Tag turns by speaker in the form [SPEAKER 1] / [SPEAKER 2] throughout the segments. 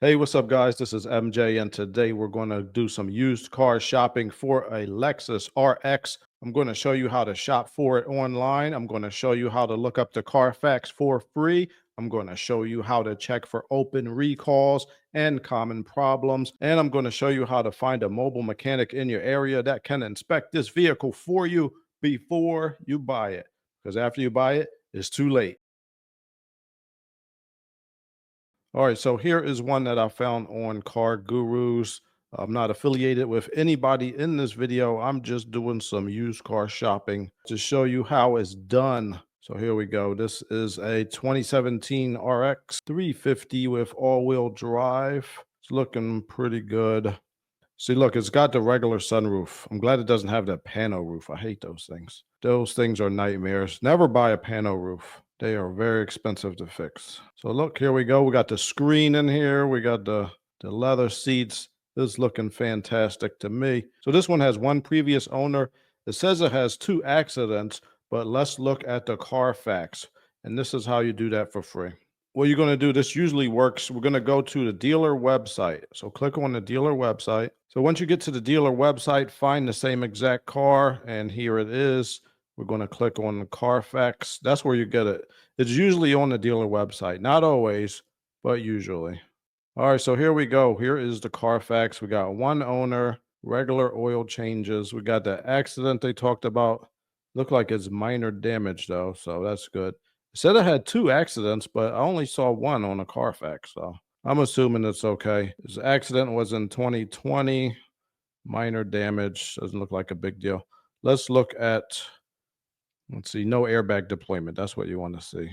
[SPEAKER 1] Hey, what's up, guys? This is MJ, and today we're going to do some used car shopping for a Lexus RX. I'm going to show you how to shop for it online. I'm going to show you how to look up the Carfax for free. I'm going to show you how to check for open recalls and common problems. And I'm going to show you how to find a mobile mechanic in your area that can inspect this vehicle for you before you buy it. Because after you buy it, it's too late. All right, so here is one that I found on Car Gurus. I'm not affiliated with anybody in this video. I'm just doing some used car shopping to show you how it's done. So here we go. This is a 2017 RX 350 with all-wheel drive. It's looking pretty good. See, look, it's got the regular sunroof. I'm glad it doesn't have that pano roof. I hate those things. Those things are nightmares. Never buy a pano roof. They are very expensive to fix. So look, here we go. We got the screen in here. We got the leather seats. This is looking fantastic to me. So this one has one previous owner. It says it has 2 accidents, but let's look at the Carfax. And this is how you do that for free. What you're going to do, this usually works. We're going to go to the dealer website. So click on the dealer website. So once you get to the dealer website, find the same exact car, and here it is. We're going to click on the Carfax. That's where you get it. It's usually on the dealer website. Not always, but usually. All right, so here we go. Here is the Carfax. We got one owner, regular oil changes. We got the accident they talked about. Look like it's minor damage, though, so that's good. It said I had 2 accidents, but I only saw one on a Carfax, so I'm assuming it's okay. This accident was in 2020. Minor damage. Doesn't look like a big deal. Let's look at, let's see, no airbag deployment. That's what you want to see.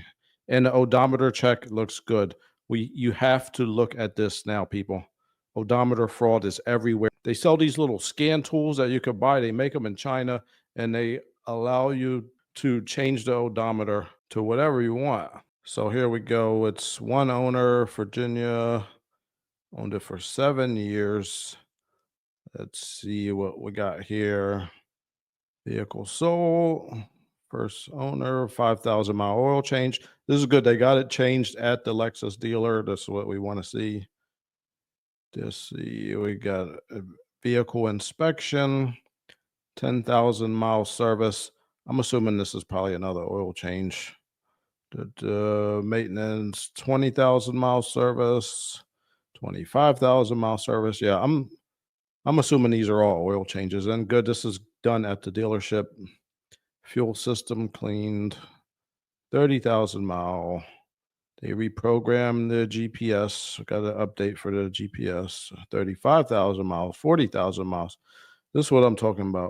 [SPEAKER 1] And the odometer check looks good. You have to look at this now, people. Odometer fraud is everywhere. They sell these little scan tools that you could buy. They make them in China, and they allow you to change the odometer to whatever you want. So here we go. It's one owner, Virginia, owned it for 7 years. Let's see what we got here. Vehicle sold. First owner, 5,000 mile oil change. This is good. They got it changed at the Lexus dealer. That's what we want to see. Just see, we got a vehicle inspection, 10,000 mile service. I'm assuming this is probably another oil change. Maintenance, 20,000 mile service, 25,000 mile service. Yeah, I'm assuming these are all oil changes. And good, this is done at the dealership. Fuel system cleaned, 30,000 mile. They reprogrammed the GPS. Got an update for the GPS. 35,000 miles, 40,000 miles. This is what I'm talking about.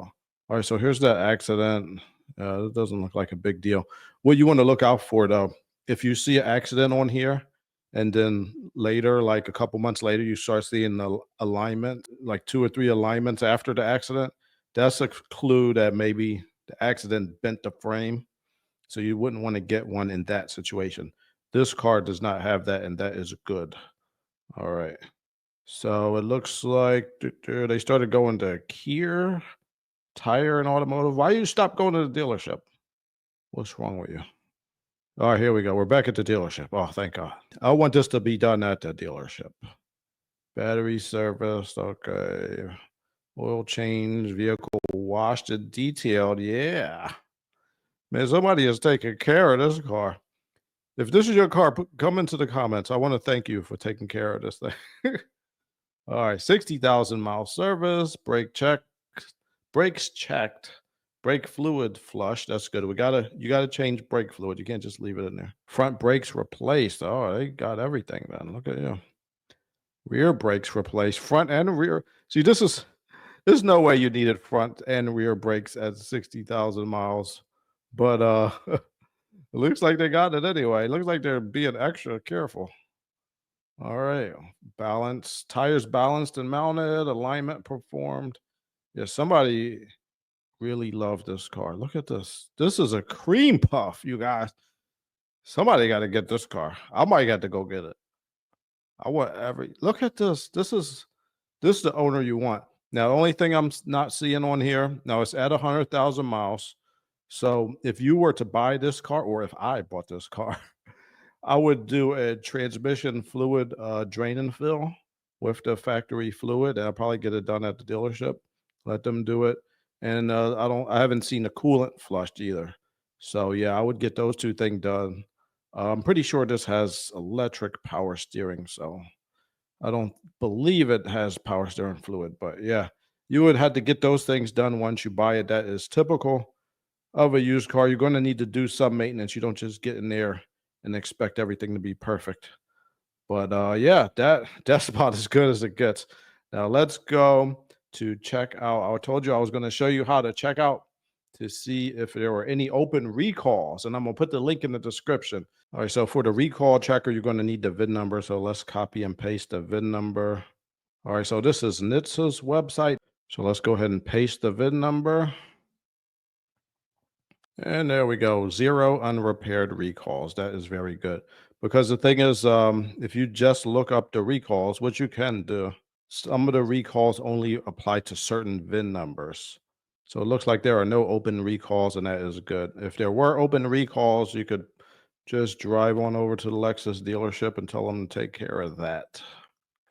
[SPEAKER 1] All right, so here's that accident. It doesn't look like a big deal. What you want to look out for, though, if you see an accident on here, and then later, like a couple months later, you start seeing the alignment, like 2 or 3 alignments after the accident, that's a clue that maybe the accident bent the frame. So you wouldn't want to get one in that situation. This car does not have that, and that is good. All right. So it looks like they started going to Kia Tire and Automotive. Why you stop going to the dealership? What's wrong with you? All right, here we go. We're back at the dealership. Oh, thank God. I want this to be done at the dealership. Battery service. Okay. Oil change, vehicle washed and detailed. Yeah. Man, somebody is taking care of this car. If this is your car, come into the comments. I want to thank you for taking care of this thing. All right, 60,000 mile service, brakes checked, brake fluid flush. That's good. You gotta change brake fluid. You can't just leave it in there. Front brakes replaced. Oh, they got everything then. Look at you. Rear brakes replaced, front and rear. See, there's no way you needed front and rear brakes at 60,000 miles, but it looks like they got it anyway. It looks like they're being extra careful. All right, balance, tires balanced and mounted, alignment performed. Yeah, somebody really loved this car. Look at this. This is a cream puff, you guys. Somebody got to get this car. I might got to go get it. I want look at this. This is the owner you want. Now, the only thing I'm not seeing on here, now it's at 100,000 miles. So if you were to buy this car, or if I bought this car, I would do a transmission fluid drain and fill with the factory fluid. And I'll probably get it done at the dealership. Let them do it. And I haven't seen the coolant flushed either. So yeah, I would get those two things done. I'm pretty sure this has electric power steering, so I don't believe it has power steering fluid, but yeah, you would have to get those things done once you buy it. That is typical of a used car. You're going to need to do some maintenance. You don't just get in there and expect everything to be perfect. But yeah, that's about as good as it gets. Now let's go to check out. I told you I was going to show you how to check out to see if there were any open recalls, and I'm going to put the link in the description. All right, so for the recall checker, you're going to need the VIN number. So let's copy and paste the VIN number. All right, so this is NHTSA's website. So let's go ahead and paste the VIN number. And there we go. 0 unrepaired recalls. That is very good. Because the thing is, if you just look up the recalls, which you can do, some of the recalls only apply to certain VIN numbers. So it looks like there are no open recalls, and that is good. If there were open recalls, you could just drive on over to the Lexus dealership and tell them to take care of that.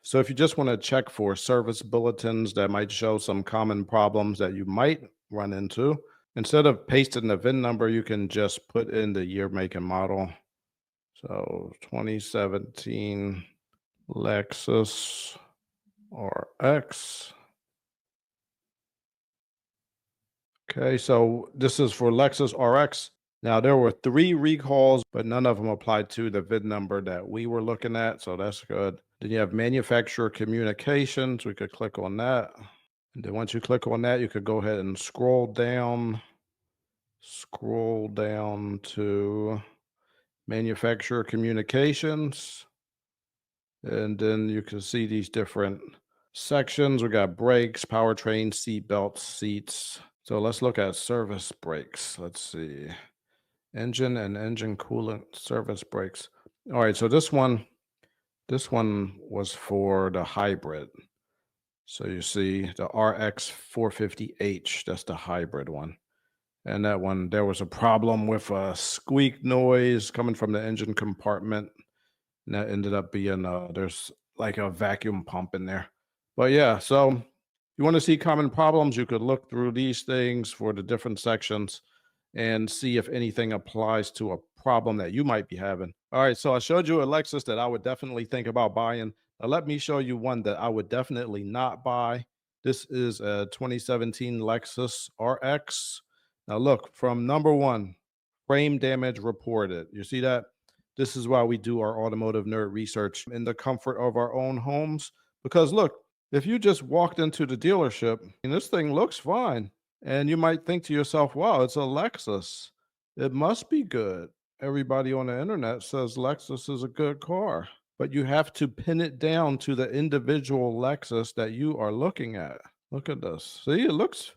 [SPEAKER 1] So if you just want to check for service bulletins that might show some common problems that you might run into, instead of pasting the VIN number, you can just put in the year, make, and model. So 2017 Lexus RX. Okay, so this is for Lexus RX. Now, there were 3 recalls, but none of them applied to the VIN number that we were looking at, so that's good. Then you have manufacturer communications. We could click on that. And then once you click on that, you could go ahead and scroll down to manufacturer communications. And then you can see these different sections. We got brakes, powertrain, seat belts, seats. So let's look at service brakes. Let's see. Engine and engine coolant service brakes. All right, so this one was for the hybrid. So you see the RX 450H, that's the hybrid one. And that one, there was a problem with a squeak noise coming from the engine compartment. And that ended up being there's like a vacuum pump in there. But yeah, so you want to see common problems, you could look through these things for the different sections and see if anything applies to a problem that you might be having. All right, so I showed you a Lexus that I would definitely think about buying. Now let me show you one that I would definitely not buy. This is a 2017 Lexus RX. Now look, from number 1, frame damage reported. You see that? This is why we do our automotive nerd research in the comfort of our own homes. Because look, if you just walked into the dealership and this thing looks fine, and you might think to yourself, wow, it's a Lexus. It must be good. Everybody on the internet says Lexus is a good car, but you have to pin it down to the individual Lexus that you are looking at. Look at this. See, it looks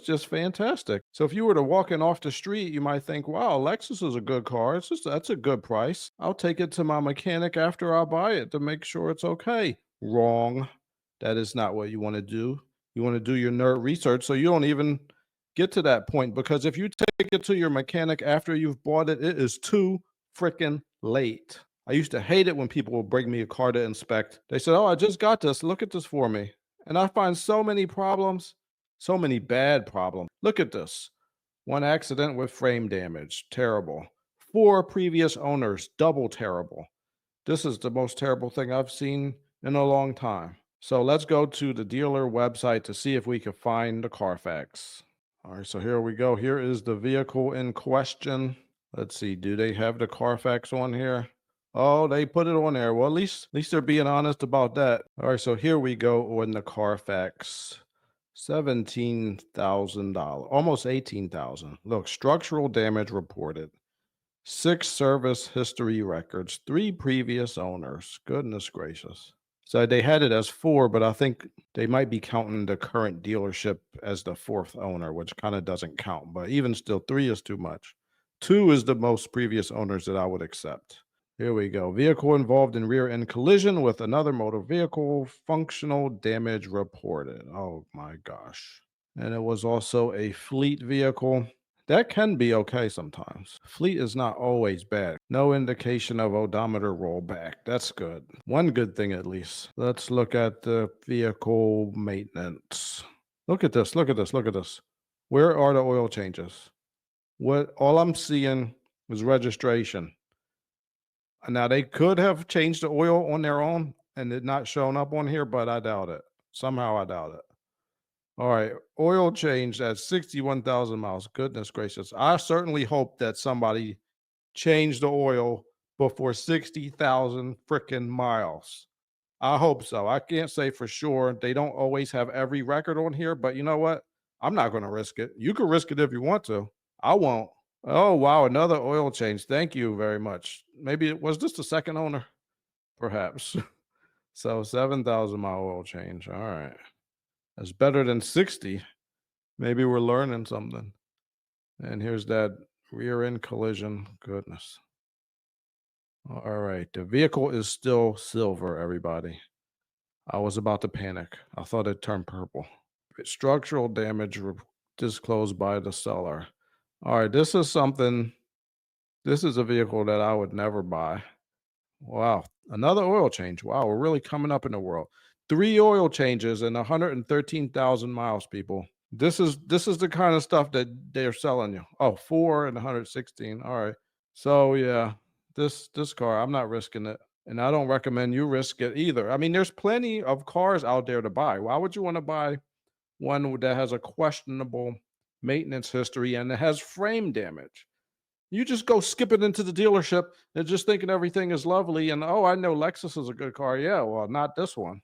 [SPEAKER 1] just fantastic. So if you were to walk in off the street, you might think, wow, Lexus is a good car. That's a good price. I'll take it to my mechanic after I buy it to make sure it's okay. Wrong. That is not what you want to do. You want to do your nerd research so you don't even get to that point, because if you take it to your mechanic after you've bought it, it is too freaking late. I used to hate it when people would bring me a car to inspect. They said, "Oh, I just got this. Look at this for me." And I find so many problems, so many bad problems. Look at this. 1 accident with frame damage. Terrible. 4 previous owners. Double terrible. This is the most terrible thing I've seen in a long time. So let's go to the dealer website to see if we can find the Carfax. All right, so here we go. Here is the vehicle in question. Let's see, do they have the Carfax on here? Oh, they put it on there. Well, at least they're being honest about that. All right, so here we go on the Carfax. $17,000, almost 18,000. Look, structural damage reported. 6 service history records, 3 previous owners. Goodness gracious. So they had it as 4, but I think they might be counting the current dealership as the 4th owner, which kind of doesn't count. But even still, 3 is too much. 2 is the most previous owners that I would accept. Here we go. Vehicle involved in rear end collision with another motor vehicle. Functional damage reported. Oh my gosh. And it was also a fleet vehicle. That can be okay sometimes. Fleet is not always bad. No indication of odometer rollback. That's good. One good thing at least. Let's look at the vehicle maintenance. Look at this. Look at this. Look at this. Where are the oil changes? What all I'm seeing is registration. Now they could have changed the oil on their own and it not shown up on here, but I doubt it. Somehow I doubt it. All right, oil change at 61,000 miles. Goodness gracious. I certainly hope that somebody changed the oil before 60,000 freaking miles. I hope so. I can't say for sure. They don't always have every record on here, but you know what? I'm not going to risk it. You can risk it if you want to. I won't. Oh, wow. Another oil change. Thank you very much. Maybe it was this the second owner? Perhaps. So 7,000-mile oil change. All right. That's better than 60. Maybe we're learning something. And here's that rear end collision. Goodness. All right. The vehicle is still silver, everybody. I was about to panic. I thought it turned purple. Structural damage disclosed by the seller. All right. This is something. This is a vehicle that I would never buy. Wow. Another oil change. Wow. We're really coming up in the world. 3 oil changes and 113,000 miles, people. This is the kind of stuff that they're selling you. Oh, 4 and 116. All right. So yeah, this car, I'm not risking it. And I don't recommend you risk it either. I mean, there's plenty of cars out there to buy. Why would you want to buy one that has a questionable maintenance history and it has frame damage? You just go skipping into the dealership and just thinking everything is lovely. And oh, I know Lexus is a good car. Yeah, well, not this one.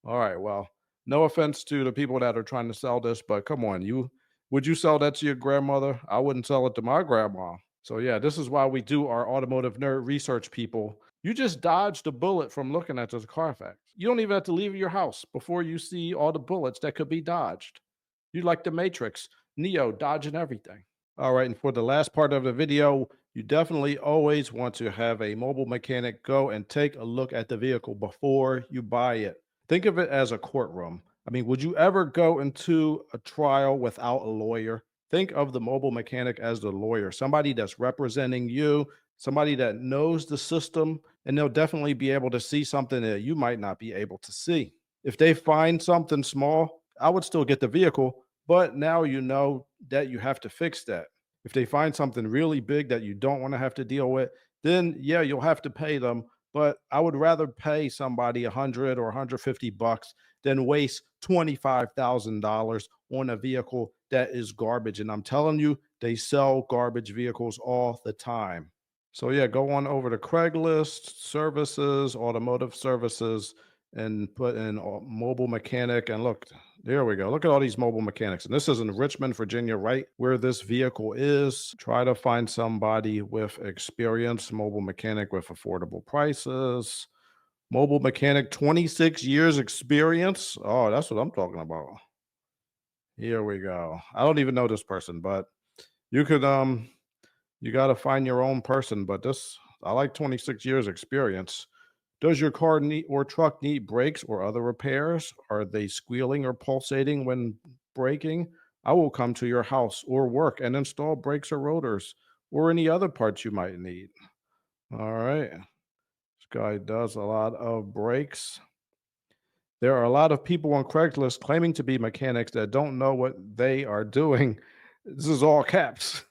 [SPEAKER 1] All right. Well, no offense to the people that are trying to sell this, but come on, would you sell that to your grandmother? I wouldn't sell it to my grandma. So yeah, this is why we do our automotive nerd research, people. You just dodged a bullet from looking at this Carfax. You don't even have to leave your house before you see all the bullets that could be dodged. You like the Matrix, Neo dodging everything. All right, and for the last part of the video, you definitely always want to have a mobile mechanic go and take a look at the vehicle before you buy it. Think of it as a courtroom. I mean, would you ever go into a trial without a lawyer? Think of the mobile mechanic as the lawyer, somebody that's representing you, somebody that knows the system, and they'll definitely be able to see something that you might not be able to see. If they find something small, I would still get the vehicle, but now you know that you have to fix that. If they find something really big that you don't want to have to deal with, then yeah, you'll have to pay them. But I would rather pay somebody 100 or 150 bucks than waste $25,000 on a vehicle that is garbage. And I'm telling you, they sell garbage vehicles all the time. So yeah, go on over to Craigslist services, automotive services, and put in mobile mechanic. And look, there we go. Look at all these mobile mechanics. And this is in Richmond, Virginia, right where this vehicle is. Try to find somebody with experience, mobile mechanic with affordable prices. Mobile mechanic, 26 years experience. Oh, that's what I'm talking about. Here we go. I don't even know this person, but you could you got to find your own person, but this I like 26 years experience. Does your car need or truck need brakes or other repairs? Are they squealing or pulsating when braking? I will come to your house or work and install brakes or rotors or any other parts you might need. All right. This guy does a lot of brakes. There are a lot of people on Craigslist claiming to be mechanics that don't know what they are doing. This is all caps.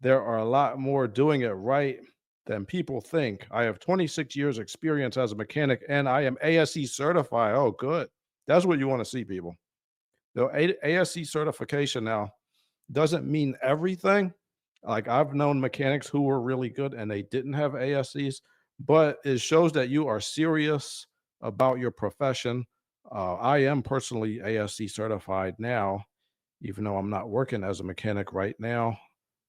[SPEAKER 1] There are a lot more doing it right than people think. I have 26 years experience as a mechanic and I am ASE certified. Oh, good. That's what you want to see, people. The ASE certification now doesn't mean everything. Like I've known mechanics who were really good and they didn't have ASEs, but it shows that you are serious about your profession. I am personally ASE certified now, even though I'm not working as a mechanic right now.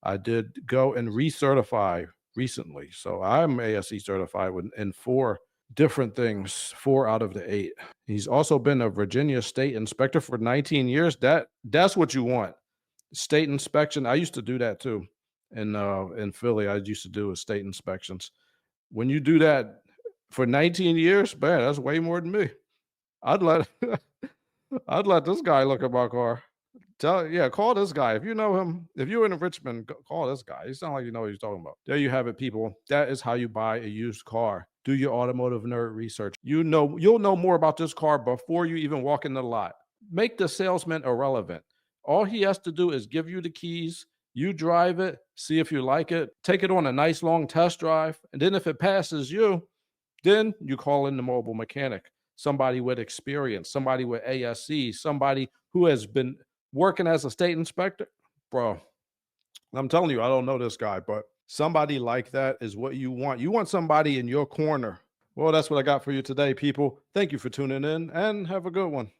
[SPEAKER 1] I did go and recertify recently. So I'm ASE certified in 4 different things, 4 out of the 8. He's also been a Virginia state inspector for 19 years. That's what you want. State inspection. I used to do that too. In Philly, I used to do state inspections. When you do that for 19 years, man, that's way more than me. I'd let I'd let this guy look at my car. Yeah, call this guy. If you know him, if you're in Richmond, call this guy. He sound like you know what he's talking about. There you have it, people. That is how you buy a used car. Do your automotive nerd research. You'll know more about this car before you even walk in the lot. Make the salesman irrelevant. All he has to do is give you the keys. You drive it, see if you like it, take it on a nice long test drive, and then if it passes you, then you call in the mobile mechanic, somebody with experience, somebody with ASC, somebody who has been working as a state inspector. Bro, I'm telling you, I don't know this guy, but somebody like that is what you want. You want somebody in your corner. Well, that's what I got for you today, people. Thank you for tuning in and have a good one.